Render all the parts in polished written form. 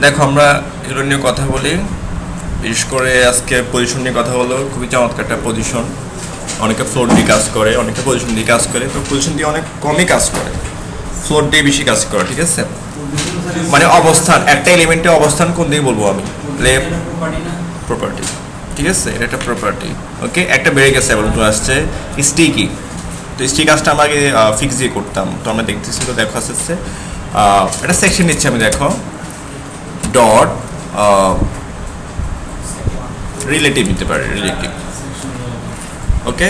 দেখো আমরা এগুলো নিয়ে কথা বলি, বিশেষ করে আজকে পজিশন নিয়ে কথা হলো। খুবই চমৎকার একটা পজিশন। অনেকে ফ্লোর দিয়ে কাজ করে, অনেকে পজিশন দিয়ে কাজ করে, তো পজিশন দিয়ে অনেক কমই কাজ করে, ফ্লোর দিয়ে বেশি কাজ করে। ঠিক আছে, মানে অবস্থান, একটা এলিমেন্টের অবস্থান কোন দিকে বলবো আমি, লেফট প্রপার্টি। ঠিক আছে, এটা একটা প্রপার্টি। ওকে, একটা বেড়ে গেছে এবং তো আসছে স্টিকি। তো স্টিক কাজটা আমরা আগে ফিক্স দিয়ে করতাম, তো আমরা দেখতেছি। তো দেখো আস্তে আস্তে একটা সেকশন নিচ্ছে আমি, দেখো ডট রিলেটিভ নিতে পারি, রিলেটিভ। ওকে,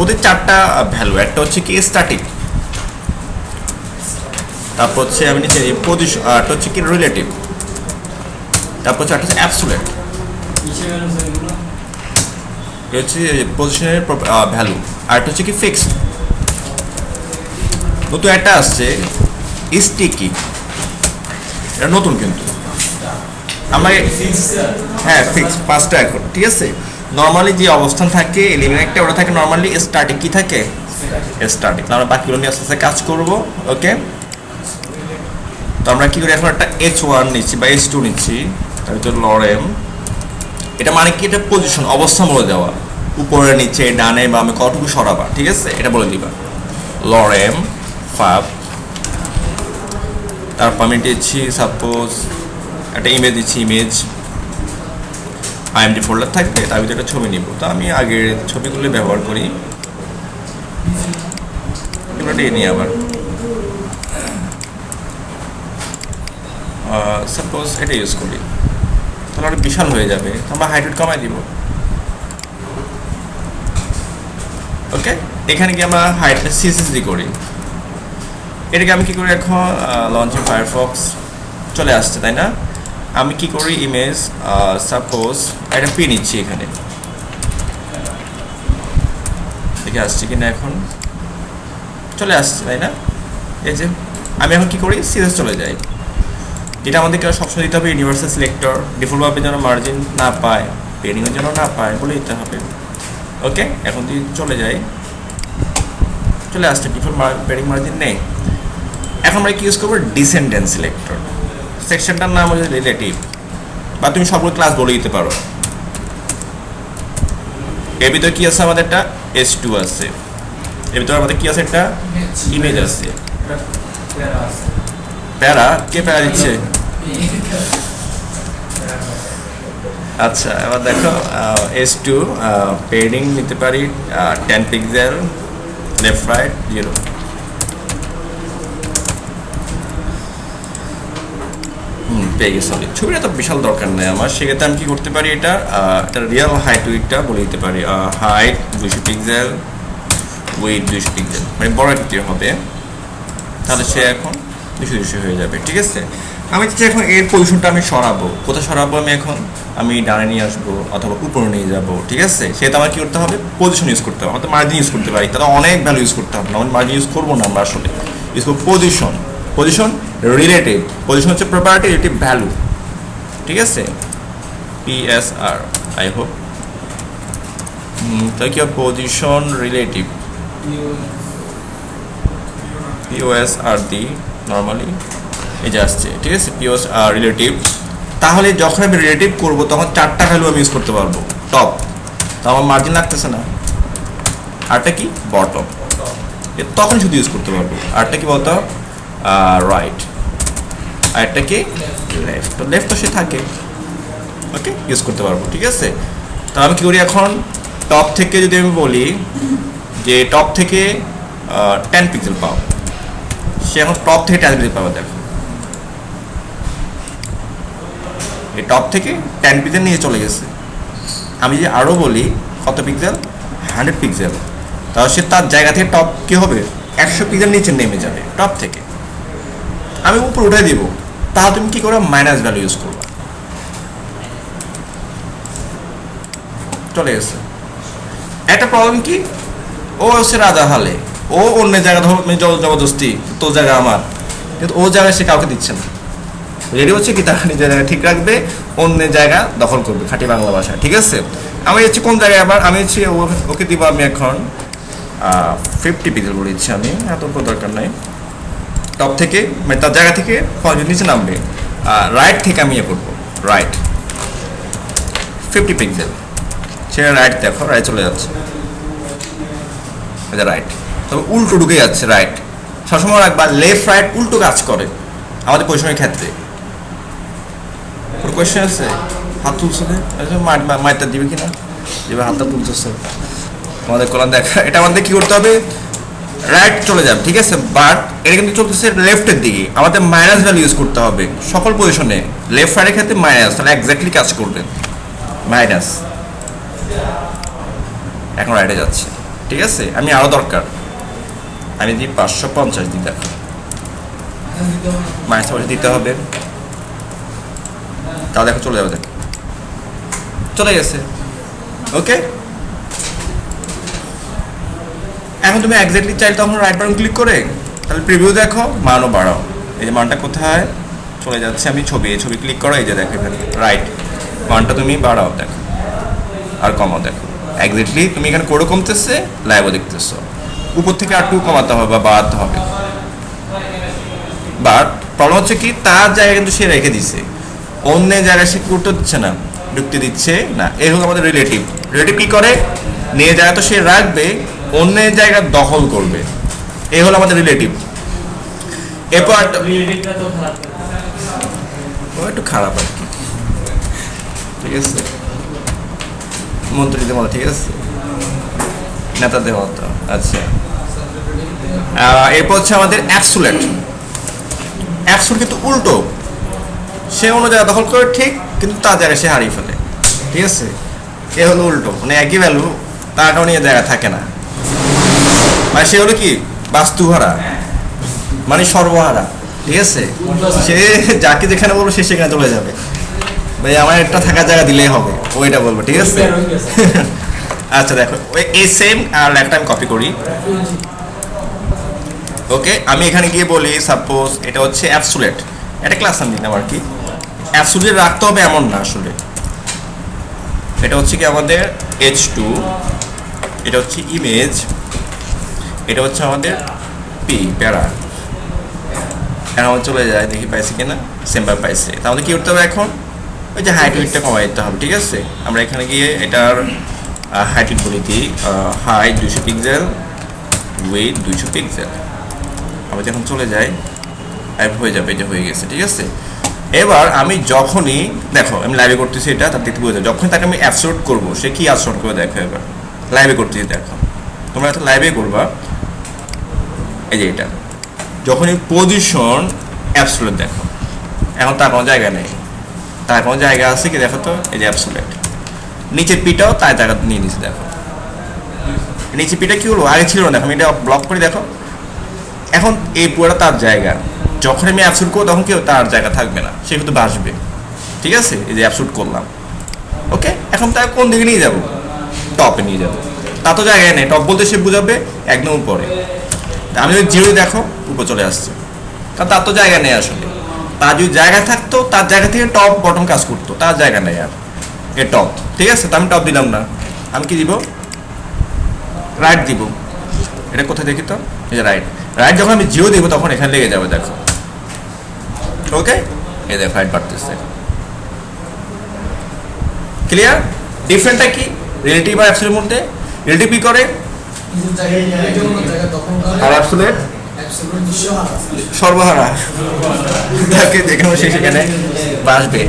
ওদের চারটা ভ্যালু, একটা হচ্ছে কি স্ট্যাটিক, তারপর হচ্ছে আমি নিচে পজিশন, একটা হচ্ছে কি রিলেটিভ, তারপর হচ্ছে একটা হচ্ছে অ্যাবসোলিউট, হচ্ছে পজিশনের ভ্যালু, আর একটা হচ্ছে কি ফিক্সড। নতুন একটা আসছে স্টিকি, এটা নতুন কিন্তু আমার, হ্যাঁ ফিক্স পাঁচটা এখন। ঠিক আছে, নর্মালি যে অবস্থান থাকে এলিমেন্টটা ওটা থাকে নর্মালি স্ট্যাটিক। কি থাকে? স্ট্যাটিক। আমরা বাকিগুলো নিয়ে আস্তে আস্তে কাজ করবো। ওকে, তো আমরা কি করি এখন, একটা H1 নিচ্ছি বা H2 নিচ্ছি, তার ভিতরে লরেম। এটা মানে কি, এটা পজিশন, অবস্থান বলে দেওয়া, উপরে নিচে ডানে বামে কতটুকু সরাবা। ঠিক আছে, এটা বলে দিবা লরেম ফাব। তারপর আমি দিচ্ছি সাপোজ একটা ইমেজ দিচ্ছি, ইমেজ IMD ফোল্ডার থাকবে, তার ভিতরে একটা ছবি নিব। তো আমি আগের ছবিগুলো ব্যবহার করি, এগুলো নিয়ে আবার সাপোজ এটা ইউজ করি, তাহলে একটা বিশাল হয়ে যাবে। আমরা হাইট কমাই দিব। ওকে, এখানে কি আমরা হাইটটা CSS করি, এটাকে আমি কি করি এখন, লঞ্চিং ফায়ারফক্স চলে আসছে, তাই না? আমি কি করি, ইমেজ সাপোজ একটা পি নিচ্ছি, এখানে দেখে আসছে কিনা, এখন চলে আসছে, তাই না? এই যে আমি এখন কি করি, CSS চলে যাই। যেটা আমাদেরকে সবসময় দিতে হবে ইউনিভার্সাল সিলেক্টর, ডিফল্টভাবে যেন মার্জিন না পায়, পেডিংও যেন না পায় বলে দিতে হবে। ওকে, এখন যদি চলে যাই, চলে আসছে ডিফল্ট পেডিং মার্জিন নেই। এখন আমরা কি ইউজ করবো, ডিসেন্ডেন্ট সিলেক্টর। সেকশনটার নাম হচ্ছে রিলেটিভ, বা তুমি সবগুলো ক্লাস বলে দিতে পারো। এর ভিতরে কি আছে আমাদের, একটা H2 আছে, এর ভিতরে আমাদের কি আছে, একটা ইমেজ আছে। প্যারা কে প্যারা দিচ্ছে? আচ্ছা, এবার দেখো H2 পেডিং নিতে পারি 10 পিক্সেল, লেফট রাইট 0। পেয়ে গেছে। ছবিটা তো বিশাল দরকার নেই আমার, সেক্ষেত্রে আমি কি করতে পারি, এটা একটা রিয়েল হাইট উইথটা বলে দিতে পারি, হাইট 200 পিক্সেল, উইথ 200 পিক্সেল, মানে বড় একটা হবে, তাহলে সে এখন 200 হয়ে যাবে। ঠিক আছে, আমি চাচ্ছি এখন এর পজিশনটা আমি সরাবো। কোথায় সরাবো আমি ডানে নিয়ে আসবো অথবা উপরে নিয়ে যাবো। ঠিক আছে, সেটা আমার কি করতে হবে, পজিশন ইউজ করতে হবে। আমাদের মার্জিন ইউজ করতে পারি, তাহলে অনেক ভ্যালু ইউজ করতে হবে না, আমরা মার্জিন ইউজ করবো না, আমরা আসলে ইউজ করবো পজিশন। পজিশন রিলেটিভ, পজিশন হচ্ছে প্রপার্টি, রিলেটিভ ভ্যালু। ঠিক আছে, PSR, আই হোপ। তাই কি পজিশন রিলেটিভ, POSR দিই নর্মালি, এই যে আসছে। ঠিক আছে, POSR রিলেটিভ। তাহলে যখন আমি রিলেটিভ করবো তখন চারটা ভ্যালু আমি ইউজ করতে পারবো। টপ, তো আমার মার্জিন লাগতেছে না। আরটা কি, বটম, তখন শুধু ইউজ করতে পারবো। আরটা কি বলতো, রাইট, আরটা কি লেফট। তো লেফট তো সে থাকে, ওকে, ইউজ করতে পারবো। ঠিক আছে, তো আমি কি করি এখন, টপ থেকে যদি আমি বলি যে টপ থেকে 10 পিক্সেল পাও, সে এখন টপ থেকে 10 পিক্সেল পাবো। দেখো এই টপ থেকে 10 পিক্সেল নিয়ে চলে গেছে। আমি যদি আরও বলি কত পিক্সেল, 100 পিক্সেল, তাহলে সে তার জায়গা থেকে টপ কি হবে, 100 পিক্সেল নিচে নেমে যাবে টপ থেকে। আমি উপরে উঠে দিব, তাহলে তুমি কি করো, মাইনাস ভ্যালু ইউজ করবো। চলে গেছে। একটা প্রবলেম কি, ও হচ্ছে রাজা হালে, ও অন্য জায়গা ধর জবরদস্তি, তোর জায়গা আমার, কিন্তু ও জায়গায় সে কাউকে দিচ্ছে না। রেডি হচ্ছে কি, তারা নিজের জায়গায় ঠিক রাখবে, অন্য জায়গা দখল করবে, খাঁটি বাংলা ভাষায়। ঠিক আছে, আমি হচ্ছে কোন জায়গায়, আবার আমি হচ্ছে ওকে দিব আমি এখন 50 পিক্সেল বলে দিচ্ছি আমি, এত দরকার নাই। টপ থেকে মানে তার জায়গা থেকে নিচে নামবে, রাইট থেকে আমি করবো রাইট 50 পিক্সেল, সেটা রাইট দেখো, রাইট চলে যাচ্ছে, রাইট, তবে উল্টো ঢুকে যাচ্ছে রাইট। সবসময় রাখবা লেফট রাইট উল্টো কাজ করে আমাদের পজিশনের ক্ষেত্রে। কোয়েশ্চেন আছে? হাত তুলছে মাইটা দিবে কিনা, যেভাবে হাতটা তুলতেছে আমাদের কলার দেখা, এটা আমাদের কি করতে হবে, রাইট চলে যাবে, ঠিক আছে, বাট এটা কিন্তু চলতেছে লেফটের দিকে, আমাদের মাইনাস ভ্যালু ইউজ করতে হবে সকল পজিশনে। লেফট রাইটের ক্ষেত্রে মাইনাস, তাহলে এক্স্যাক্টলি কাজ করবে মাইনাস। এখন রাইটে যাচ্ছে, ঠিক আছে। আমি আরো দরকার, আমি দিই 550 দিই, দেখো মাইনাস দিতে হবে, তাহলে দেখো চলে যাবে, দেখো চলে গেছে। ওকে, এখন তুমি এক্স্যাক্টলি চাইলে তখন রাইট বাটন ক্লিক করে তাহলে প্রিভিউ দেখো, মানও বাড়াও। এই যে মানটা কোথায় চলে যাচ্ছে, আমি এই ছবি ক্লিক করো, এই যে দেখো এখানে রাইট মানটা তুমি বাড়াও, দেখো আর কমাও, দেখো এক্স্যাক্টলি তুমি এখানে কোডও কমতেছে, লাইভও দেখতেছো। উপর থেকে আর একটু কমাতে হবে বা বাড়াতে হবে, বাট প্রবলেম হচ্ছে কি তার জায়গা কিন্তু সে রেখে দিছে, অন্য জায়গায় সে করতে দিচ্ছে না, ঢুকতে দিচ্ছে না। এই হলো আমাদের রিলেটিভ। রিলেটিভ কি করে, নিয়ে জায়গা তো সে রাখবে, অন্যের জায়গা দখল করবে, এই হলো আমাদের রিলেটিভ। এরপর একটু খারাপ আর কি, ঠিক আছে, মন্ত্রীদের মতো, ঠিক আছে, নেতাদের মতো। আচ্ছা, এরপর হচ্ছে আমাদের অ্যাবসোলিউট। অ্যাবসোলিউট কিন্তু উল্টো, সে অন্য জায়গা দখল করে ঠিক, কিন্তু তার জায়গায় সে হারিয়ে ফেলে, ঠিক আছে। এ হলো উল্টো, মানে একই ভ্যালু তার কারণে এ জায়গা থাকে না, মানে সে হলো কি বাস্তুহারা, মানে সর্বহারা, ঠিক আছে। সে যাকে যেখানে বলবো সে সেখানে চলে যাবে, ভাই আমার একটা থাকার জায়গা দিলেই হবে, ওইটা বলবো, ঠিক আছে। আচ্ছা দেখো এই সেম আর একটা আমি কপি করি। ওকে, আমি এখানে গিয়ে বলি সাপোজ এটা হচ্ছে অ্যাবসোলিউট, এটা ক্লাস নাম দিলাম আর কি। অ্যাবসোলিউট রাখতে হবে এমন না আসলে, এটা হচ্ছে কি আমাদের H2, এটা হচ্ছে ইমেজ, এটা হচ্ছে আমাদের পি প্যারা। এখন চলে যায়, দেখি পাইছি কিনা, সেম্বার পাইছে। তাহলে কি করতে হবে এখন, ওই যে হাইট উইডটা কমাই দিতে হবে, ঠিক আছে। আমরা এখানে গিয়ে এটার হাইট উইড বলি দিই, হাইট 200 পিক্সেল, উইড 200 পিক্সেল। আমরা যখন চলে যাই হয়ে যাবে, এটা হয়ে গেছে, ঠিক আছে। এবার আমি যখনই দেখো আমি লাইভে করতেছি, এটা তার দেখতে বোঝা যায়, যখন তাকে আমি অ্যাবসর্ট করবো সে কি অ্যাবসর্ট করে দেখো, এবার লাইভে করতেছি, দেখো তোমরা একটা লাইভে করবা, এই যে এটা যখনই পজিশন অ্যাবসোলিউট, দেখো এখন তার কোনো জায়গা নেই, তার কোনো জায়গা আছে কি দেখো তো, এই যে অ্যাবসোলিউট। নিচের পিটাও তার জায়গা নিয়ে নিচ্ছে, দেখো নিচের পিটা কি হলো, আগে ছিল না, আমি এটা ব্লক করে দেখো, এখন এই পুরোটা তার জায়গা। যখন আমি অ্যাবসোলিউট করবো তখন কেউ তার জায়গা থাকবে না, সে কিন্তু বাসবে, ঠিক আছে। এই যে অ্যাবসোলিউট করলাম, ওকে। এখন তার কোন দিকে নিয়ে যাবো, টপে নিয়ে যাবো, তা তো জায়গায় নেই, টপ বলতে সে বুঝাবে একদম উপরে। আমি যদি জিরো দেখো উপর চলে আসছে, কারণ তার তো জায়গা নেই আসলে। তার যদি জায়গা থাকতো তার জায়গা থেকে টপ বটম কাজ করতো, তার জায়গা নেই আর, এ টপ, ঠিক আছে। তো আমি টপ দিলাম না, আমি কি দিব, রাইট দিব। এটা কোথায় দেখি তো, এই যে রাইট। রাইট যখন আমি জিরো দিব তখন এখানে লেগে যাবে, দেখো ওকে। এই দেখো রাইট বাড়তেছে, ক্লিয়ার। ডিফারেন্টটা কি রিলেটিভ আর অ্যাবসোলিউট মধ্যে, রিলেটিভ কি করে, আর অ্যাবসোলিউট সর্বহারা, তাকে যেখানে সে সেখানে বাসবে।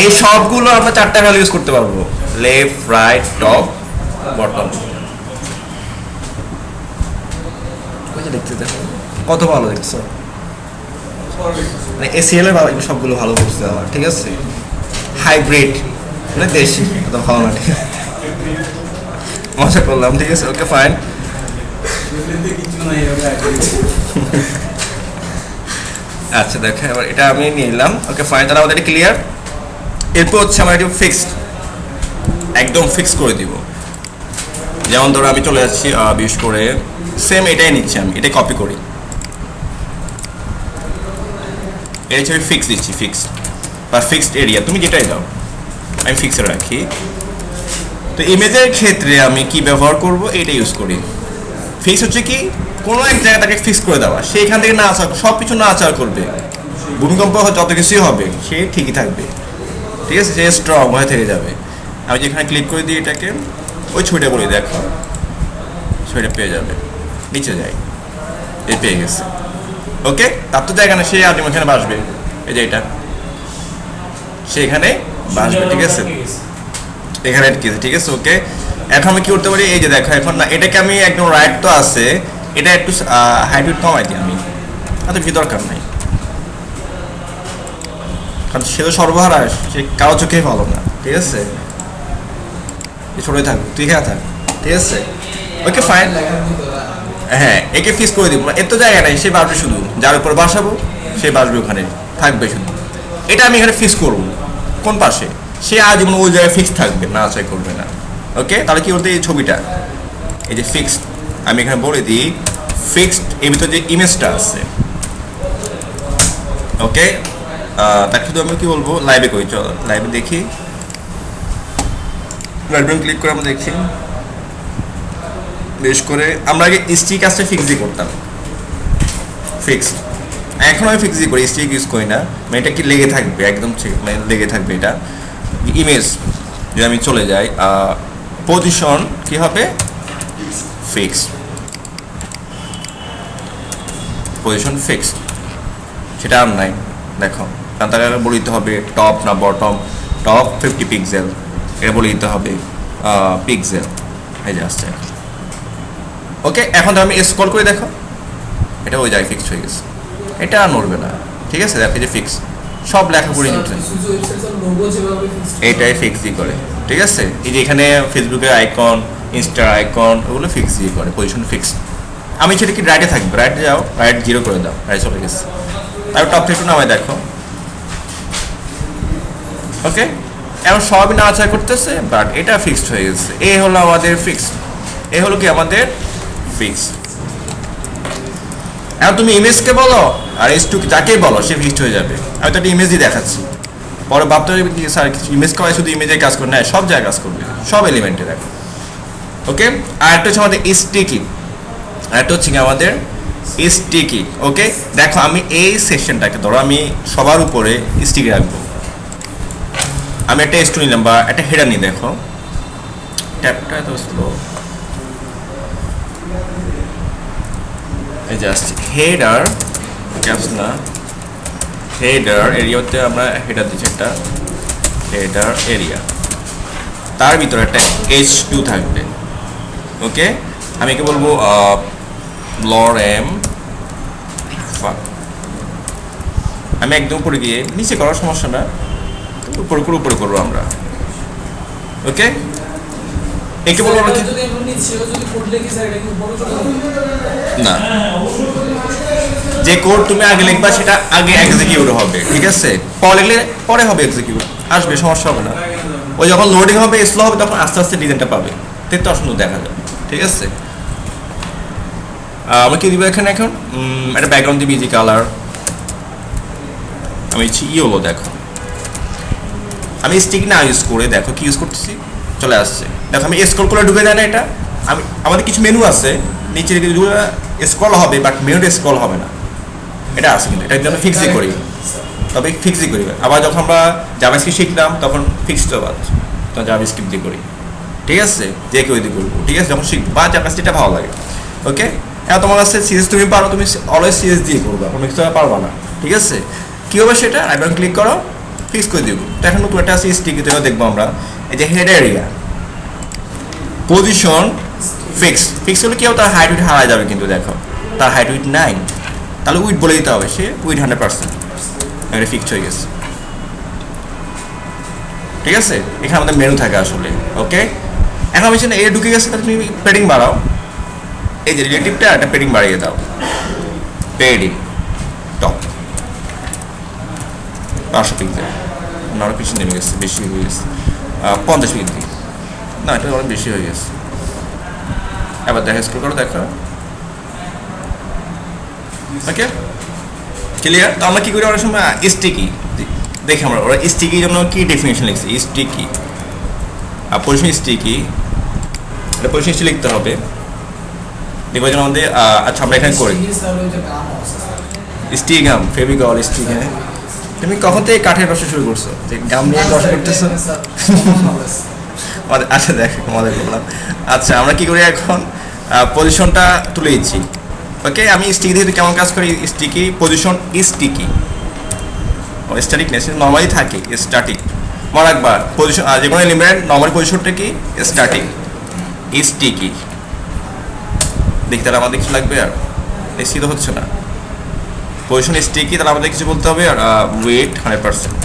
এই সবগুলো আমরা চারটা ভ্যালু ইউজ করতে পারবো, লেফট রাইট টপ বটম। দেখতে দেখো কত ভালো দেখছো, মানে এসিএল এর সবগুলো ভালো বুঝতে হবে, ঠিক আছে। হাইব্রিড মানে দেশি, এত ভালো না, ঠিক আছে, মজা করলাম, ঠিক আছে। Okay fine. আচ্ছা দেখো এবার এটা আমি নিয়ে নিলাম, ওকে ফাইন, তাহলে আমাদের ক্লিয়ার। এরপর হচ্ছে আমরা এটা ফিক্সড, একদম ফিক্স করে দিব। যেমন ধরো আমি চলে যাচ্ছি বিশেষ করে সেম এটাই নিচ্ছি, আমি এটাই কপি করি, এটা হচ্ছে আমি ফিক্স দিচ্ছি, ফিক্স বা ফিক্সড এরিয়া, তুমি যেটাই দাও আমি ফিক্সে রাখি। তো ইমেজের ক্ষেত্রে আমি কি ব্যবহার করব, এটা ইউজ করি। ফিক্স হচ্ছে কি কোনো এক জায়গা তাকে ফিক্স করে দেওয়া, সেইখান থেকে না আসার, সব কিছু না আচার করবে, ভূমিকম্প যত কিছুই হবে সে ঠিকই থাকবে, ঠিক আছে, সে স্ট্রং হয়ে থেকে যাবে। আমি যেখানে ক্লিক করে দিই এটাকে, ওই ছবিটা বলি দেখো, ছবিটা পেয়ে যাবে, নিচে যাই, এই পেয়ে গেছে। ওকে, তার তো জায়গা না, সে আপনি এখানে বাসবে, এই যে এটা সে এখানে বাসবে, ঠিক আছে, এখানে আটকেছে, ঠিক আছে। ওকে, এখন আমি কি করতে পারি, এই যে দেখো এখন না এটাকে আমি একদম রাইট তো আছে, এটা একটু হাইট কমাই দিই আমি, এত কি দরকার নাই, কারণ সে তো সর্বহারা, সে কারো চোখেই ভালো না, ঠিক আছে, ছোটই থাক, তুই এখানে থাক, ঠিক আছে। ওকে ফাইন, হ্যাঁ একে ফিক্স করে দিব, এর তো জায়গা নাই, সে বাসবে শুধু, যার উপর বাসাবো সে বাসবে ওখানে থাকবে শুধু, এটা আমি এখানে ফিক্স করবো কোন পাশে, সে আজীবন ওই জায়গায় ফিক্স থাকবে, না চাই করবে না। ওকে, তাহলে কি করতে, এই ছবিটা এই যে ফিক্সড, আমি এখানে বলে দিই ফিক্সড, এর ভিতরে যে ইমেজটা আছে, ওকে, তার শুধু আমি কি বলবো, লাইভে করি, চলো লাইভে দেখি, লাইভে ক্লিক করে আমরা দেখি, বেশ করে আমরা আগে স্টিক কাজটা ফিক্স দিয়ে করতাম, ফিক্স, এখন আমি ফিক্স দিয়ে করি, স্টিক ইউজ করি না, মানে এটা কি লেগে থাকবে একদম, মানে লেগে থাকবে এটা। ইমেজ যদি আমি চলে যাই, পজিশন কি হবে, ফিক্স, পজিশন ফিক্স, সেটা আর নাই, দেখো, কারণ তাকে বলে দিতে হবে টপ না বটম, টপ 50 পিক্সেল, এটা বলে দিতে হবে পিক্সেল, এই যে আসছে। ওকে, এখন তো আমি স্ক্রল করে দেখো, এটা ওই জায়গায় ফিক্সড হয়ে গেছে, এটা আর নড়বে না, ঠিক আছে, দেখো যে ফিক্স, সব লেখা করে নিচ্ছে, এইটাই ফিক্সই করে, ঠিক আছে। এই যে এখানে ফেসবুকের আইকন, ইনস্টার আইকন, ওগুলো ফিক্সই করে, পজিশন ফিক্স। আমি সেটা কি রাইটে থাকবে, রাইটে যাও, রাইট 0 করে দাও, রাইট চলে গেছে, তারপর টপ থেকে নামায় দেখো। ওকে, এখন সবই নাড়াচাড়া করতেছে, বাট এটা ফিক্সড হয়ে গেছে, এই হলো আমাদের ফিক্স, এই হলো কি আমাদের ফিক্স। এখন তুমি ইমেজকে বলো আর S2 যাকেই বলো, সে ফিক্সড হয়ে যাবে। আমি তো একটা ইমেজ দিয়ে দেখাচ্ছি, পরে ভাবতে হবে কি স্যার ইমেজ করায় শুধু ইমেজে কাজ করে না, সব জায়গায় কাজ করবে, সব এলিমেন্টে দেখো। ওকে, আর একটা হচ্ছে আমাদের স্টিকি, আর একটা হচ্ছে আমাদের স্টিকি। ওকে, দেখো আমি এই সেকশনটাকে ধরো আমি সবার উপরে স্টিকি রাখবো, আমি একটা S2 নিলাম বা একটা হেডার নিই, দেখো ট্যাপটা এত স্লো, এই জাস্ট হেডার, ক্যাপস না, হেডার এরিয়াতে আমরা হেডার দিচ্ছি, একটা হেডার এরিয়া, তার ভিতরে একটা H2 থাকবে। ওকে, আমি কি বলবো, লরেম, আমি একদম উপরে গিয়ে নিচে করার সমস্যা না, উপরে করে উপরে করবো আমরা। ওকে, একে বলবো কি না, যে কোড তুমি আগে লিখবা সেটা আগে এক্সিকিউট হবে, ঠিক আছে, পরে লিখলে পরে হবে এক্সিকিউট, আসবে, সমস্যা হবে না। ওই যখন লোডিং হবে স্লো হবে তখন আস্তে আস্তে ডিজাইনটা পাবে, দেখতে অসুন্দর দেখা যাবে, ঠিক আছে। আমি কি দিব এখানে, এখন একটা ব্যাকগ্রাউন্ড দিবি, ইজি কালার, আমি ইয়েলো, দেখো আমি স্টিক না ইউজ করে, দেখো কি ইউজ করতেছি, চলে আসছে, দেখো আমি স্ক্রল করে ঢুকে যায় না, এটা আমি আমাদের কিছু মেনু আছে নিচে স্ক্রল হবে, বাট মেনুটা স্ক্রল হবে না, এটা আছে, কিন্তু এটার জন্য ফিক্সই করি, তবে ফিক্সই করি। আবার যখন আমরা জাভাস্ক্রিপ্ট শিখলাম তখন ফিক্সড আছে, তখন জাভাস্ক্রিপ্ট দিয়ে করি, ঠিক আছে, যে কেউ দিয়ে করবো, ঠিক আছে, যখন শিখবো বা জাভাস্ক্রিপ্টটা ভালো লাগে। ওকে, এখন তোমার কাছে সিএস তুমি পারো, তুমি অলওয়েজ সিএস দিয়ে করবে, কোনো কিছু পারবা না, ঠিক আছে। কী হবে সেটা, আইবান ক্লিক করো, ফিক্স করে দিব। তো এখন নতুন একটা আছে স্টিকিতেও দেখবো আমরা, এই যে head area, position fix, fix হলে কি হবে, তার হাইট উইট হারা যাবে, কিন্তু দেখো তার হাইট উইট 9, তাহলে উইট বলে দিতে হবে, সে উইট 100%, এটা ফিক্সড হয়ে গেছে, ঠিক আছে। এখানে আমাদের মেনু থাকে আসলে। ওকে, এখন আমি এ ঢুকে গেছে, তাহলে তুমি পেডিং বাড়াও, এই যে রিলেটিভটা একটা পেডিং বাড়িয়ে দাও, পেডিং টপ 500 পিক্সেল, না আরও পিছিয়ে নেমে গেছে, বেশি হয়ে গেছে, 50 পিক্সেল, না এটা অনেক বেশি হয়ে গেছে। এবার দেখা স্ক্রল করো, দেখো। ওকে, ক্লিয়ার। তো আমরা কী করি, অনেক সময় স্টিকি দেখি আমরা, ওরা স্টিকি জন্য কী ডেফিনেশন লিখছে, স্টিকি আর পজিশন স্টিকি, এটা পজিশন স্টিকি লিখতে হবে, দেখবো যেন আমাদের, আচ্ছা আমরা এখানে করি, স্টিক গাম, ফেভিকল, স্টিক। হ্যাঁ, তুমি কখন থেকে কাঠের ব্যবসা শুরু করছো, যে গাম নিয়ে ব্যবসা করতেছো? আচ্ছা দেখ, মজা করলাম। আচ্ছা, আমরা কি করি এখন, পজিশনটা তুলে দিচ্ছি। ওকে, আমি স্টিকি দিয়ে কেমন কাজ করি, স্টিকি পজিশন, স্টিকি স্ট্যাটিকনেস নর্মালি থাকে, স্ট্যাটিক মনে রাখবার পজিশন, যে কোনো এলিমেন্ট নর্মাল পজিশনটা কি স্ট্যাটিক, স্টিকি। দেখি তাহলে আমাদের কিছু লাগবে, আর বেশি তো হচ্ছে না। পজিশন স্টিকি, তাহলে আমাদের কিছু বলতে হবে, আর ওয়েট 100%,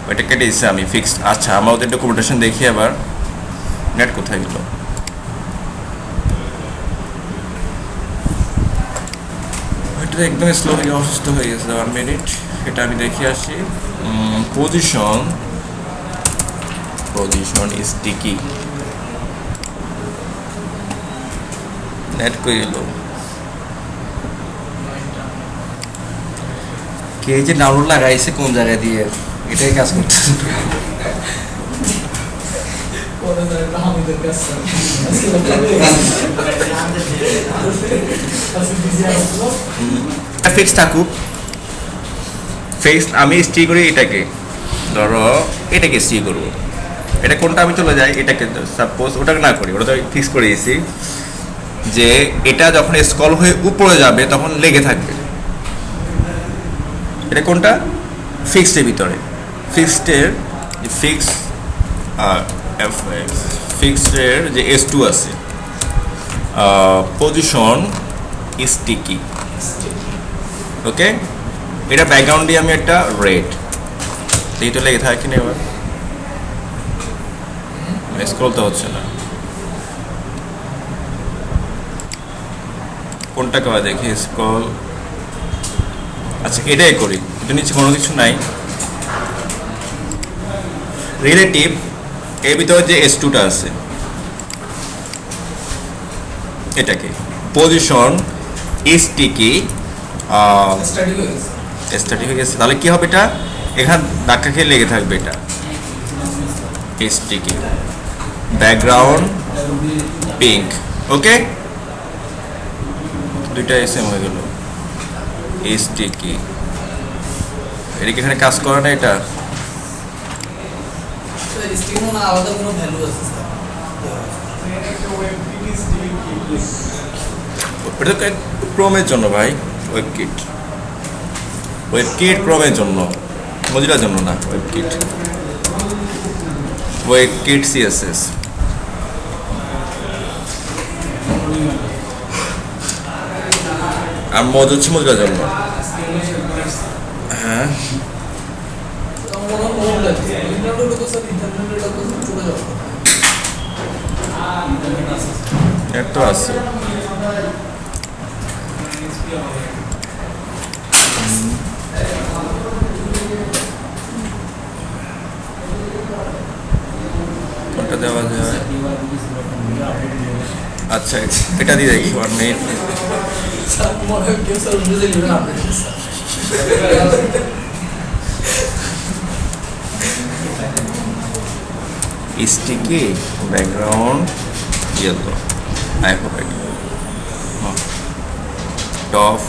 ওইটা কেটে দিচ্ছে আমি ফিক্সড। আচ্ছা, আমরা ওদের ডকুমেন্টেশন দেখি আবার, নেট কোথায় গেল? ওইটা একদম স্লো হয়ে অসুস্থ হয়ে গেছে, 1 মিনিট, এটা আমি দেখে আসি। পজিশন স্টিকি, নেট করে গেল। কে যে ডাউনলোড লাগাইছে কোন জায়গায় দিয়ে, এটাই কাজ করতেছে। ফিক্স থাকুক, ফিক্স। আমি স্টে করি এটাকে, ধরো এটাকে স্টে করবো, এটা কোনটা আমি চলে যাই, এটাকে সাপোজ ওটাকে না করি, ওটা তো ফিক্স করে দিয়েছি যে এটা যখন স্ক্রল হয়ে উপরে যাবে তখন লেগে থাকবে। এটা কোনটা, ফিক্সডের ভিতরে, ফিক্সডের ফিক্সডের যে S2 আছে, পজিশন স্টিকি। ওকে, এটা ব্যাকগ্রাউন্ড দিয়ে আমি একটা রেড এই তো লেগে থাকে কিনা, এবার স্ক্রল তো হচ্ছে না, কোনটা করা দেখি, স্ক্রল। আচ্ছা, এটাই করি, এটা নিচে কোনো কিছু নাই, রিলেটিভ এর ভিতরে যে S2টা আছে এটাকে পজিশন স্টিকি, স্ট্যাটিক হয়ে গেছে। তাহলে কি হবে, এটা এখানে ধাক্কা খেয়ে লেগে থাকবে, এটা স্টিকি, ব্যাকগ্রাউন্ড পিঙ্ক। ওকে, দুইটা সেম হয়ে গেল, স্টিকি। এটা কি এখানে কাজ করে না, এটা ক্রোমের জন্য ভাই, ওয়েবকিট ক্রোমের জন্য, মজিলার জন্য না, ওয়েবকিট CSS। আর মজ হচ্ছে মজিলার জন্য। হ্যাঁ, তো আছে। কোনটা দেওয়া যায়, আচ্ছা এটা দিয়ে দেখি, 1 minute. Sticky background yellow, I hope it. Top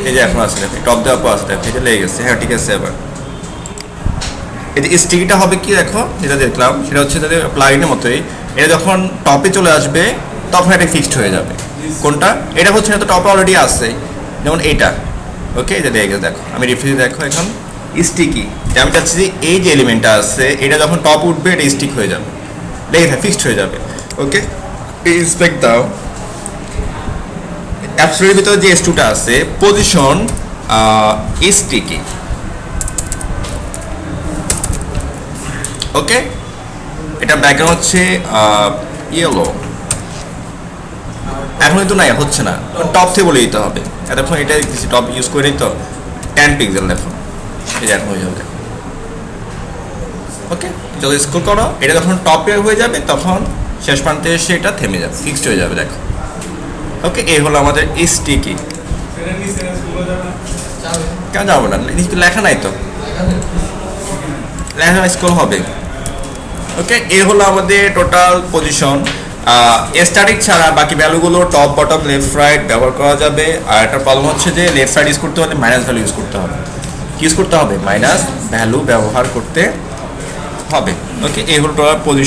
এই যে এখন আছে, টপ দেওয়ার পর আছে, এটা লেগে গেছে। হ্যাঁ, ঠিক আছে। এবার এই যে স্টিকিটা হবে কি, দেখো যেটা দেখলাম সেটা হচ্ছে তাদের প্লাগইনের মতোই, এটা যখন টপে চলে আসবে তখন এটা ফিক্সড হয়ে যাবে। কোনটা, এটা হচ্ছে না তো, টপে অলরেডি আছে, যেমন এইটা। ওকে, এটা লেগে গেছে, দেখো আমি রিফ্রেশ, দেখো এখন স্টিকি। আমি চাচ্ছি যে এই যে এলিমেন্টটা আছে এটা যখন টপ উঠবে এটা স্টিক হয়ে যাবে, লেগে থাকে, ফিক্সড হয়ে যাবে। ওকে, ইন্সপেক্ট দাও। অ্যাবসলিউটের ভিতরে যে S2টা আছে, পজিশন স্টিকি। ওকে, এটা ব্যাকগ্রাউন্ড হচ্ছে ইয়েলো। এখন কিন্তু নাই, হচ্ছে না, টপ থেকে বলে দিতে হবে। এতক্ষণ এটা টপ ইউজ করে নিই তো 10 পিক্সেল, দেখো এই যে এখন হয়ে যাবে। ওকে, যত স্ক্রল করো এটা যখন টপে হয়ে যাবে তখন শেষ প্রান্তে এসে এটা থেমে যাবে, ফিক্সড হয়ে যাবে, দেখো। ওকে, এই হলো আমাদের স্টিকি। কেন যাবো না, লেখা নাই তো, লেখা স্ক্রল হবে। ওকে, এ হলো আমাদের টোটাল পজিশন। স্ট্যাটিক ছাড়া বাকি ভ্যালুগুলো টপ বটম লেফট রাইট ব্যবহার করা যাবে। আর একটা প্রবলেম হচ্ছে যে লেফট রাইট ইউজ করতে হলে মাইনাস ভ্যালু ইউজ করতে হবে। ইউজ করতে হবে মাইনাস ভ্যালু ব্যবহার করতে হবে। ওকে, এই হলো টোটাল পজিশন।